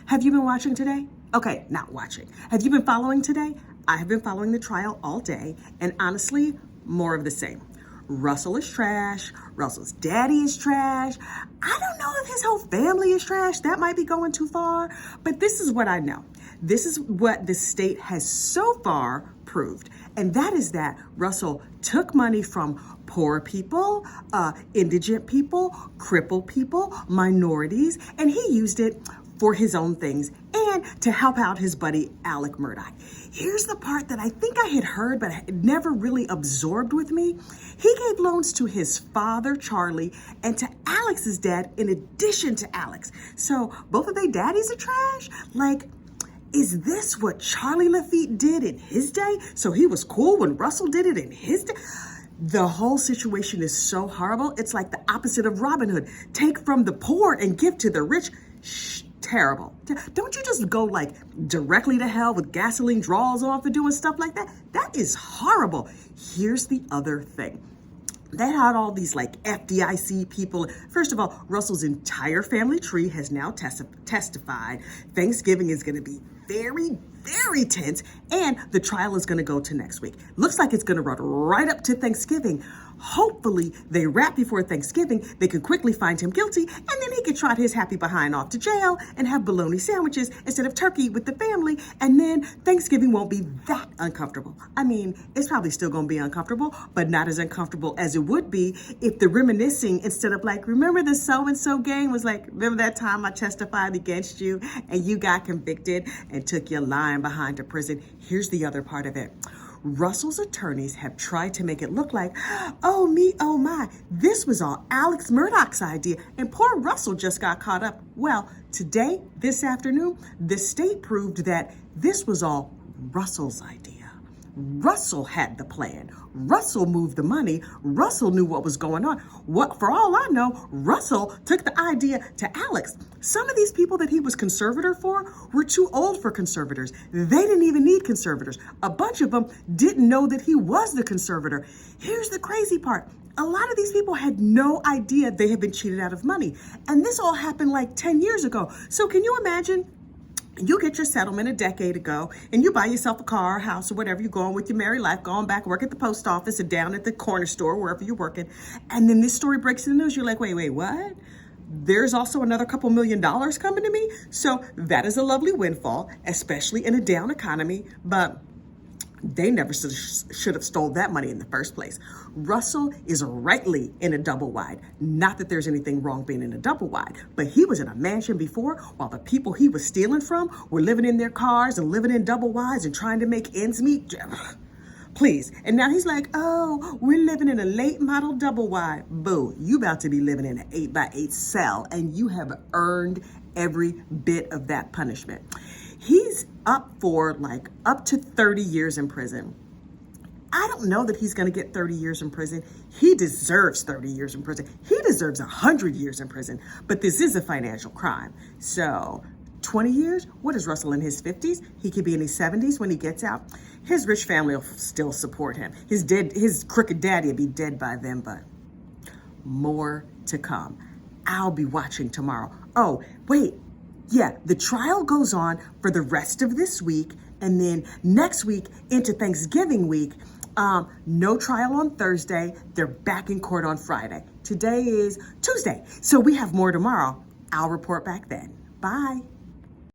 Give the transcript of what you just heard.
Have you been watching today? Okay, not watching. Have you been following today? I have been following the trial all day, and honestly, more of the same. Russell is trash. Russell's daddy is trash. I don't know if his whole family is trash. That might be going too far, but this is what I know. This is what the state has so far proved, and that is that Russell took money from poor people, indigent people, crippled people, minorities, and he used it for his own things and to help out his buddy Alec Murdaugh. Here's the part that I think I had heard but had never really absorbed with me. He gave loans to his father, Charlie, and to Alex's dad in addition to Alex. So both of their daddies are trash? Like, is this what Charlie Laffittee did in his day? So he was cool when Russell did it in his day? The whole situation is so horrible. It's like the opposite of Robin Hood. Take from the poor and give to the rich. Shh, terrible. Don't you just go like directly to hell with gasoline draws on for doing stuff like that? That is horrible. Here's the other thing. They had all these like FDIC people. First of all, Russell's entire family tree has now testified. Thanksgiving is going to be very, very tense, and the trial is going to go to next week. Looks like it's going to run right up to Thanksgiving. Hopefully, they wrap before Thanksgiving. They can quickly find him guilty, and then he can trot his happy behind off to jail and have bologna sandwiches instead of turkey with the family, and then Thanksgiving won't be that uncomfortable. I mean, it's probably still going to be uncomfortable, but not as uncomfortable as it would be if the reminiscing, instead of like, remember the so-and-so gang, was like, remember that time I testified against you and you got convicted and took your lying behind to prison? Here's the other part of it. Russell's attorneys have tried to make it look like, oh me, oh my, this was all Alex Murdaugh's idea, and poor Russell just got caught up. Well, today, this afternoon, the state proved that this was all Russell's idea. Russell had the plan. Russell moved the money. Russell knew what was going on. What, for all I know, Russell took the idea to Alex. Some of these people that he was conservator for were too old for conservators. They didn't even need conservators. A bunch of them didn't know that he was the conservator. Here's the crazy part. A lot of these people had no idea they had been cheated out of money. And this all happened like 10 years ago. So can you imagine? You get your settlement a decade ago and you buy yourself a car, house, or whatever. You're going with your married life, going back, work at the post office or down at the corner store, wherever you're working. And then this story breaks in the news. You're like, wait, what? There's also another couple $1 million coming to me. So that is a lovely windfall, especially in a down economy. But they never should have stole that money in the first place. Russell is rightly in a double wide. Not that there's anything wrong being in a double wide, but he was in a mansion before while the people he was stealing from were living in their cars and living in double wides and trying to make ends meet. Please. And now he's like, oh, we're living in a late model double wide. Boo, you about to be living in an 8x8 cell, and you have earned every bit of that punishment. He's up for like up to 30 years in prison. I don't know that he's going to get 30 years in prison. He deserves 30 years in prison. He deserves 100 years in prison. But this is a financial crime. So 20 years? What is Russell in his 50s? He could be in his 70s when he gets out. His rich family will still support him. His crooked daddy will be dead by then, but more to come. I'll be watching tomorrow. Oh, wait. Yeah, the trial goes on for the rest of this week, and then next week into Thanksgiving week, no trial on Thursday. They're back in court on Friday. Today is Tuesday, so we have more tomorrow. I'll report back then. Bye.